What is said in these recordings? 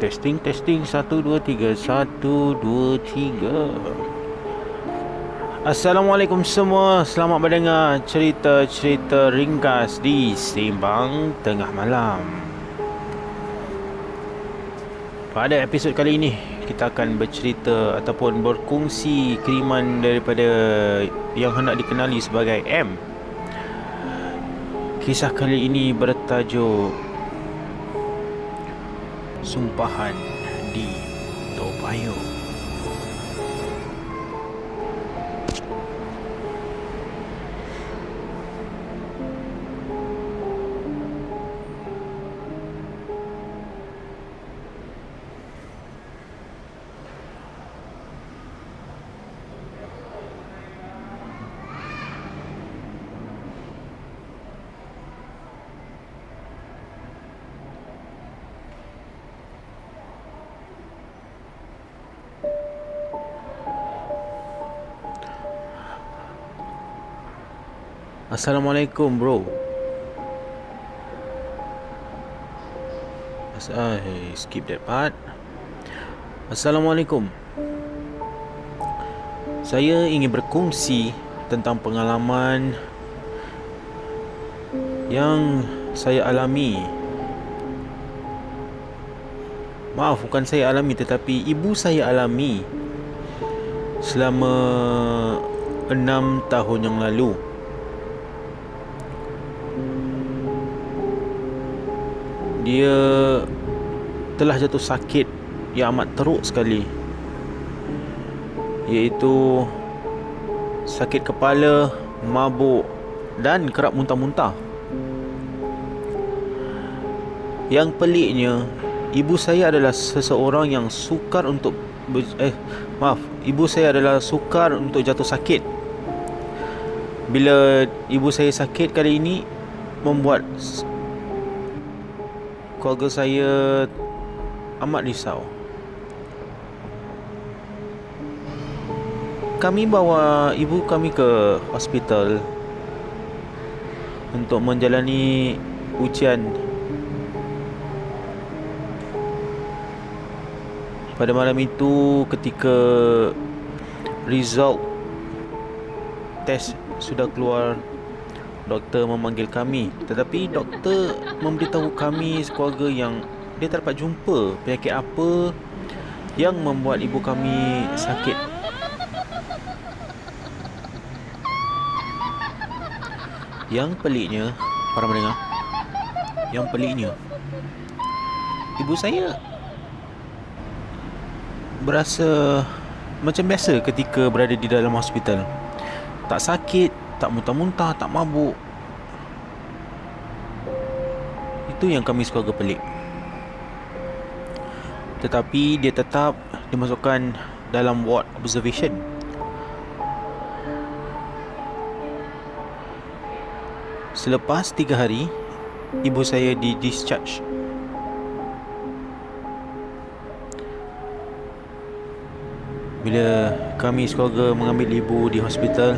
Testing 1 2 3 1 2 3. Assalamualaikum semua. Selamat mendengar cerita-cerita ringkas di Sembang Tengah Malam. Pada episod kali ini kita akan bercerita ataupun berkongsi kiriman daripada yang hendak dikenali sebagai M. Kisah kali ini bertajuk Sumpahan di Toa Payoh. Assalamualaikum bro. Skip that part. Assalamualaikum. Saya ingin berkongsi tentang pengalaman yang saya alami. Maaf, bukan saya alami, tetapi ibu saya alami selama 6 tahun yang lalu. Dia telah jatuh sakit yang amat teruk sekali, iaitu sakit kepala, mabuk dan kerap muntah-muntah. Yang peliknya, ibu saya adalah seseorang yang sukar untuk ibu saya adalah sukar untuk jatuh sakit. Bila ibu saya sakit kali ini, membuat keluarga saya amat risau. Kami bawa ibu kami ke hospital untuk menjalani ujian. Pada malam itu, ketika result test sudah keluar, doktor memanggil kami. Tetapi doktor memberitahu kami sekeluarga yang dia tak dapat jumpa penyakit apa yang membuat ibu kami sakit. Yang peliknya, para pendengar, ibu saya berasa macam biasa ketika berada di dalam hospital. Tak sakit, tak muntah-muntah, tak mabuk. Itu yang kami sekeluarga pelik. Tetapi dia tetap dimasukkan dalam ward observation. Selepas 3 hari, ibu saya di-discharge. Bila kami sekeluarga mengambil ibu di hospital,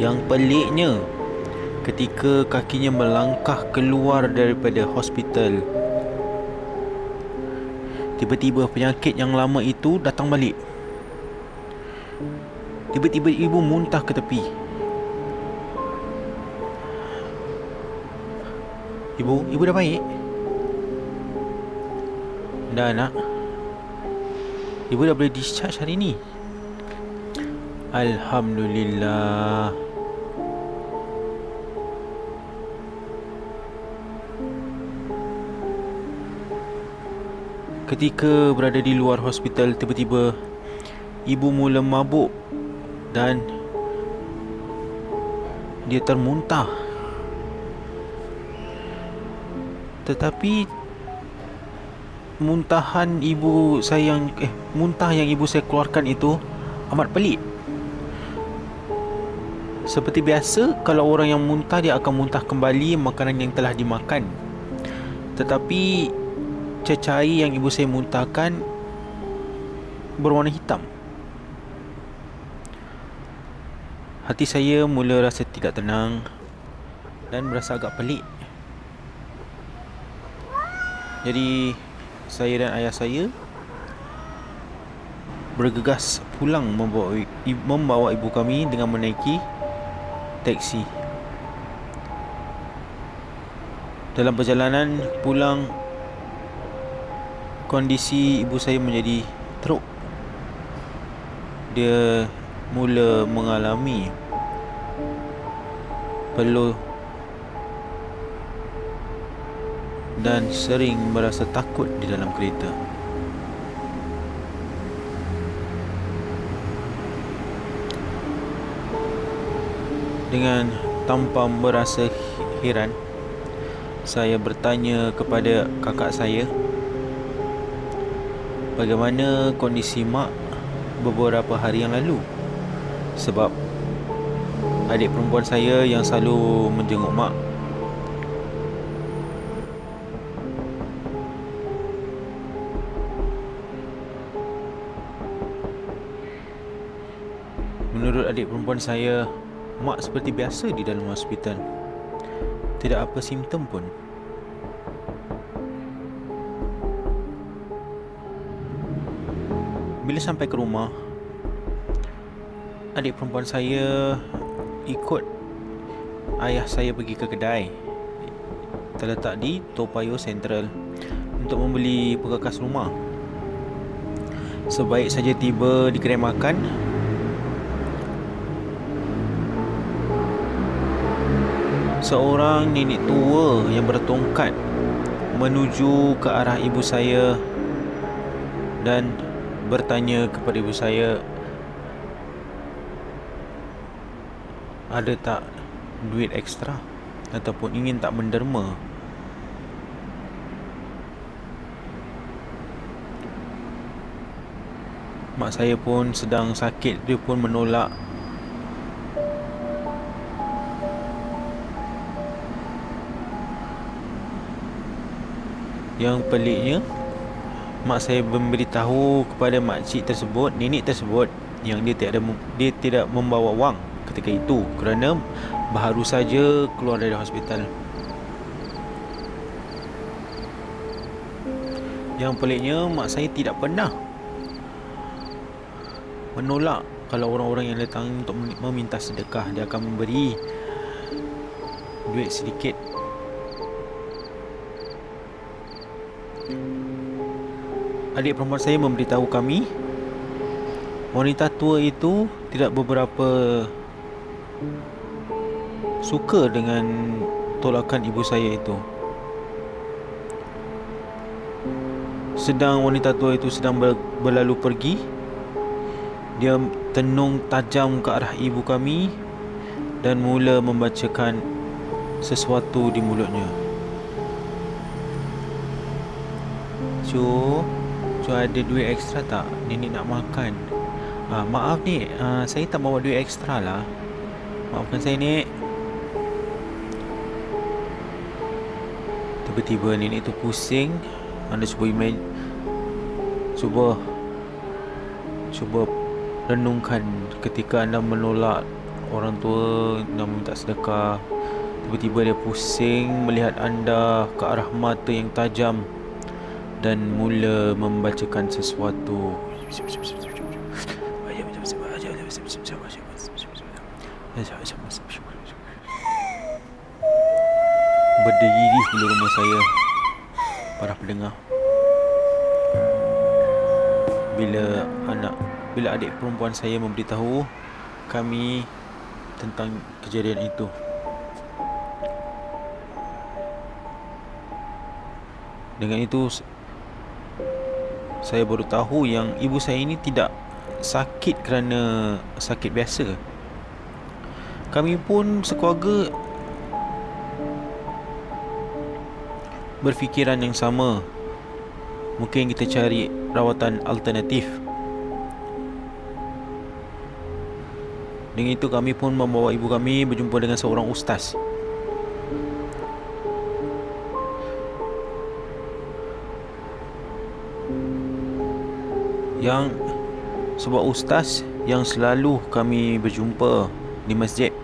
yang peliknya, ketika kakinya melangkah keluar daripada hospital, tiba-tiba penyakit yang lama itu datang balik. Tiba-tiba ibu muntah ke tepi. Ibu dah baik? Dah nak. Ibu dah boleh discharge hari ni. Alhamdulillah. Ketika berada di luar hospital, tiba-tiba ibu mula mabuk dan dia termuntah. Tetapi muntah yang ibu saya keluarkan itu amat pelik. Seperti biasa, kalau orang yang muntah, dia akan muntah kembali makanan yang telah dimakan. Tetapi cecair yang ibu saya muntahkan berwarna hitam. Hati saya mula rasa tidak tenang dan berasa agak pelik. Jadi saya dan ayah saya bergegas pulang membawa ibu kami dengan menaiki teksi. Dalam perjalanan pulang, kondisi ibu saya menjadi teruk. Dia mula mengalami peluh dan sering merasa takut di dalam kereta. Dengan tanpa merasa heran, saya bertanya kepada kakak saya bagaimana kondisi mak beberapa hari yang lalu, sebab adik perempuan saya yang selalu menjenguk mak. Menurut adik perempuan saya, mak seperti biasa di dalam hospital. Tidak apa simptom pun. Bila sampai ke rumah, adik perempuan saya ikut ayah saya pergi ke kedai terletak di Toa Payoh Central untuk membeli perkakas rumah. Sebaik saja tiba di kedai makan, seorang nenek tua yang bertongkat menuju ke arah ibu saya dan bertanya kepada ibu saya, ada tak duit ekstra ataupun ingin tak menderma. Mak saya pun sedang sakit, dia pun menolak. Yang peliknya, mak saya memberitahu kepada makcik tersebut, nenek tersebut, yang dia tidak membawa wang ketika itu kerana baru saja keluar dari hospital. Yang peliknya, mak saya tidak pernah menolak kalau orang-orang yang datang untuk meminta sedekah. Dia akan memberi duit sedikit. Adik perempuan saya memberitahu kami, wanita tua itu tidak beberapa suka dengan tolakan ibu saya itu. Sedang wanita tua itu sedang berlalu pergi, dia tenung tajam ke arah ibu kami dan mula membacakan sesuatu di mulutnya. Cu, ada duit ekstra tak? Nenek nak makan. Maaf nek, saya tak bawa duit ekstra lah. Maafkan saya nek. Tiba-tiba nenek tu pusing. Anda cuba renungkan ketika anda menolak orang tua yang meminta sedekah. Tiba-tiba dia pusing melihat anda ke arah mata yang tajam dan mula membacakan sesuatu. Berdiri di rumah saya, para pendengar, bila adik perempuan saya memberitahu kami tentang kejadian itu. Dengan itu, saya baru tahu yang ibu saya ini tidak sakit kerana sakit biasa. Kami pun sekeluarga berfikiran yang sama. Mungkin kita cari rawatan alternatif. Dengan itu kami pun membawa ibu kami berjumpa dengan seorang ustaz. Yang sebuah ustaz yang selalu kami berjumpa di masjid.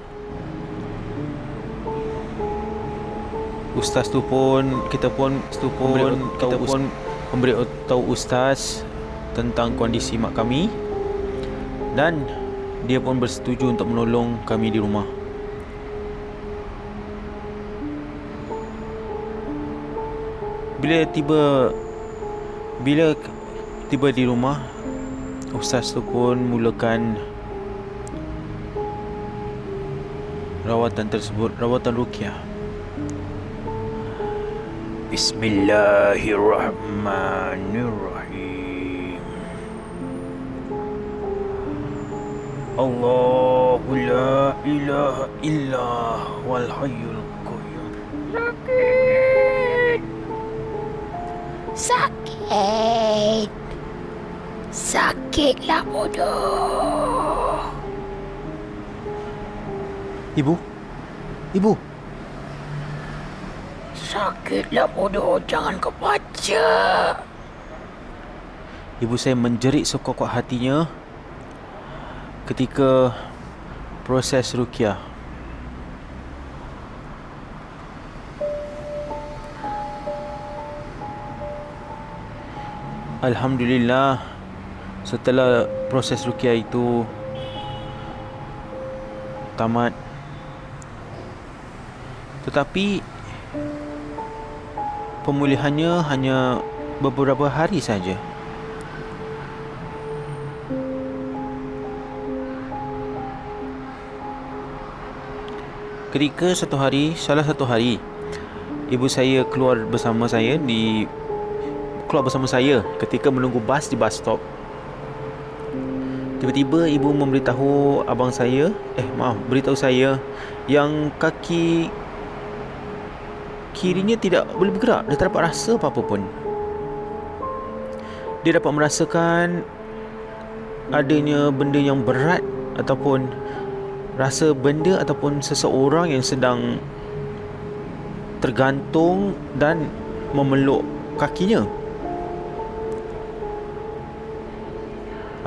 Ustaz tu pun kita pun memberitahu ustaz tentang kondisi mak kami, dan dia pun bersetuju untuk menolong kami di rumah. Bila tiba di rumah, ustaz tu pun mulakan rawatan tersebut, rawatan ruqyah. Bismillahirrahmanirrahim. Allahu la ilaha illa wal hayyul qayyum. Sakit. Sakitlah bodoh. Ibu. Sakitlah bodoh, jangan kau baca. Ibu saya menjerit sekuat-kuat hatinya ketika proses ruqyah. Alhamdulillah, setelah proses ruqyah itu tamat, tetapi pemulihannya hanya beberapa hari saja. Ketika salah satu hari ibu saya keluar bersama saya ketika menunggu bas di bus stop. Tiba-tiba ibu beritahu saya yang kaki kirinya tidak boleh bergerak. Dia tak dapat rasa apa-apa pun. Dia dapat merasakan adanya benda yang berat, ataupun rasa benda ataupun seseorang yang sedang tergantung dan memeluk kakinya.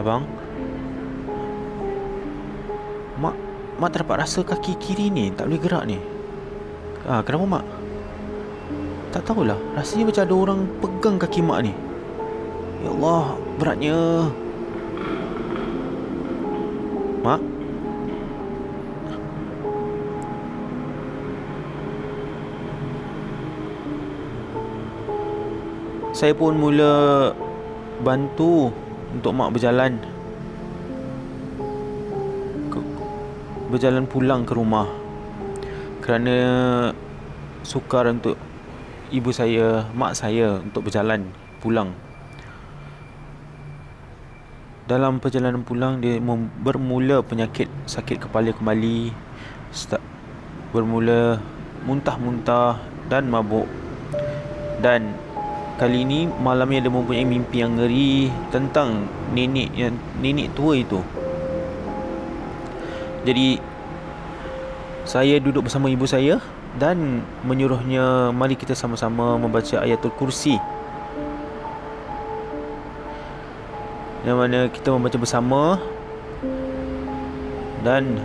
Abang, Mak tak dapat rasa kaki kiri ni, tak boleh gerak ni. Kenapa Mak? Tak tahulah, rasanya macam ada orang pegang kaki Mak ni. Ya Allah, beratnya. Mak? Saya pun mula bantu untuk Mak berjalan pulang ke rumah, kerana sukar untuk mak saya untuk berjalan pulang. Dalam perjalanan pulang, dia bermula penyakit sakit kepala kembali, bermula muntah-muntah dan mabuk. Dan kali ini malamnya dia mempunyai mimpi yang ngeri tentang nenek tua itu. Jadi saya duduk bersama ibu saya dan menyuruhnya, mari kita sama-sama membaca ayatul kursi, yang mana kita membaca bersama. Dan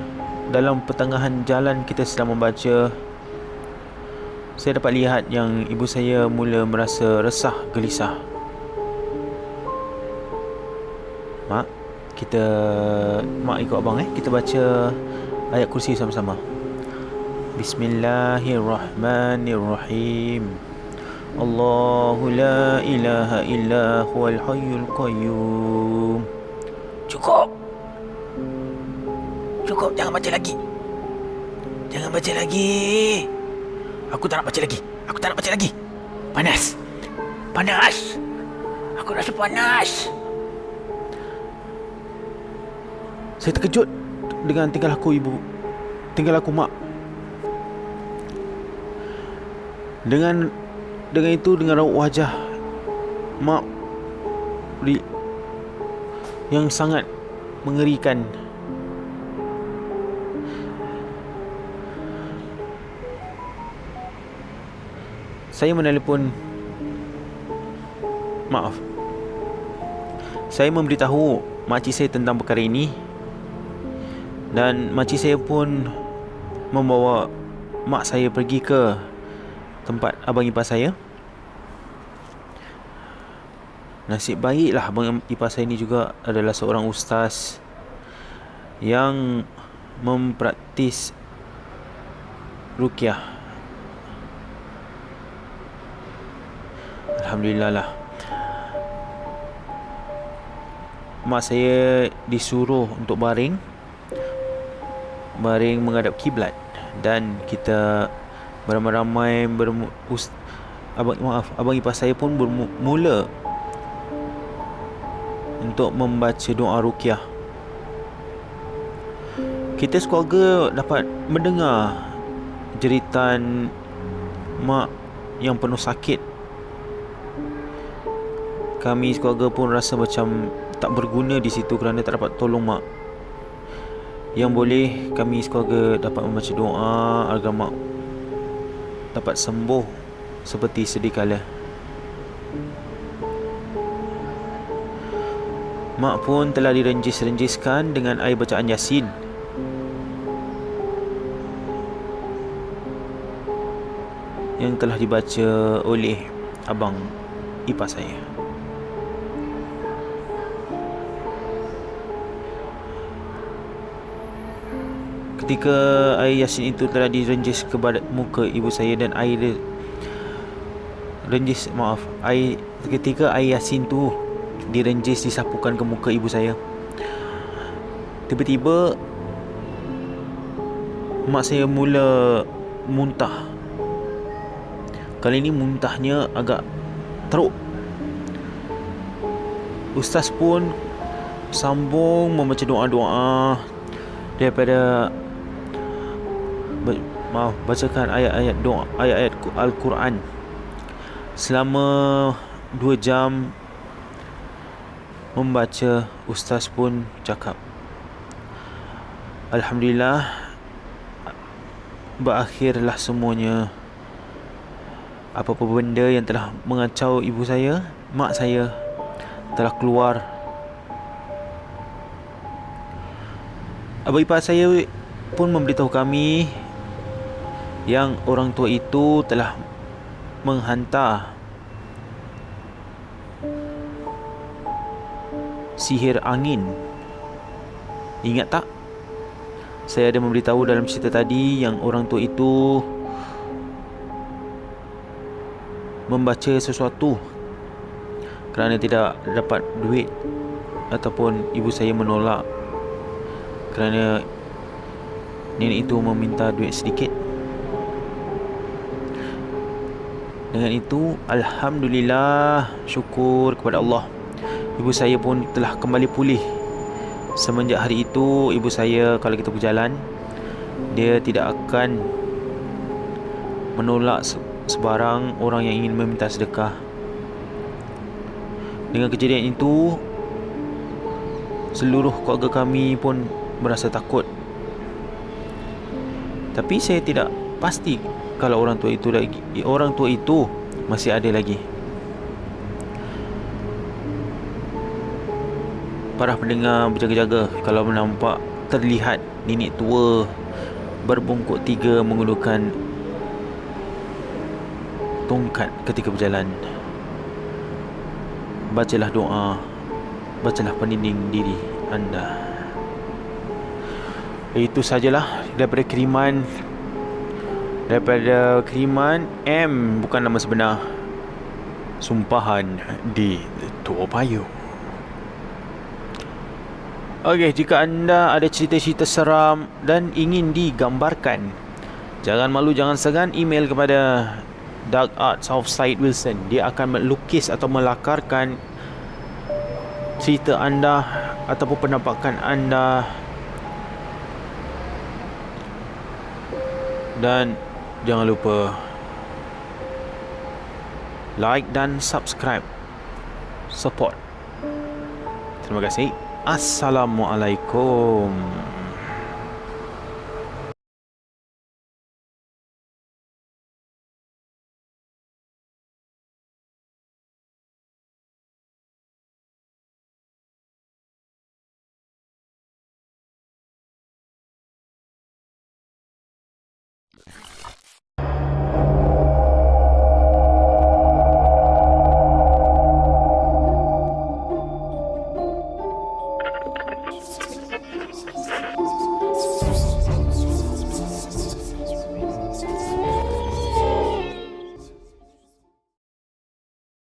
dalam pertengahan jalan kita sedang membaca, saya dapat lihat yang ibu saya mula merasa resah, gelisah. Mak ikut abang, kita baca ayat kursi sama-sama. Bismillahirrahmanirrahim. Allahu la ilaha illa huwal hayyul qayyum. Cukup, jangan baca lagi. Aku tak nak baca lagi. Panas. Aku rasa panas. Saya terkejut dengan tingkah laku Mak. Dengan itu, dengan raut wajah Mak yang sangat mengerikan, saya memberitahu makcik saya tentang perkara ini, dan makcik saya pun membawa mak saya pergi ke tempat abang ipar saya. Nasib baiklah abang ipar saya ni juga adalah seorang ustaz yang mempraktis ruqyah. Alhamdulillah lah. Mak saya disuruh untuk baring menghadap kiblat, dan kita beramai-ramai abang ipar saya pun bermula untuk membaca doa ruqyah. Kita sekeluarga dapat mendengar jeritan mak yang penuh sakit. Kami sekeluarga pun rasa macam tak berguna di situ kerana tak dapat tolong mak. Yang boleh kami sekeluarga dapat membaca doa agar mak dapat sembuh seperti sedia kala. Mak pun telah direnjis-renjiskan dengan air bacaan Yasin. Yang telah dibaca oleh abang ipar saya. Ketika air Yasin itu telah direnjis ke muka ibu saya, dan ketika air Yasin tu direnjis disapukan ke muka ibu saya, tiba-tiba mak saya mula muntah. Kali ini muntahnya agak teruk. Ustaz pun sambung membaca doa-doa daripada bacakan ayat-ayat Al-Quran selama 2 jam. Membaca, ustaz pun cakap, Alhamdulillah, berakhirlah semuanya. Apa-apa benda yang telah mengacau ibu saya, mak saya, telah keluar. Abang ipar saya pun memberitahu kami yang orang tua itu telah menghantar sihir angin. Ingat tak? Saya ada memberitahu dalam cerita tadi yang orang tua itu membaca sesuatu kerana tidak dapat duit, ataupun ibu saya menolak kerana nenek itu meminta duit sedikit. Dengan itu, alhamdulillah, syukur kepada Allah, ibu saya pun telah kembali pulih. Semenjak hari itu, ibu saya kalau kita berjalan, dia tidak akan menolak sebarang orang yang ingin meminta sedekah. Dengan kejadian itu, seluruh keluarga kami pun merasa takut. Tapi saya tidak pasti kalau orang tua itu masih ada lagi. Para pendengar berjaga-jaga kalau menampak terlihat nenek tua berbungkuk 3 menggunakan tongkat ketika berjalan. Bacalah doa, bacalah pendinding diri anda. Itu sajalah daripada kiriman M, bukan nama sebenar, sumpahan di Tua Payoh. Okey, jika anda ada cerita-cerita seram dan ingin digambarkan, jangan malu, jangan segan email kepada Dark Arts of Syed Wilson. Dia akan melukis atau melakarkan cerita anda ataupun penampakan anda. Dan jangan lupa like dan subscribe, support. Terima kasih. Assalamualaikum.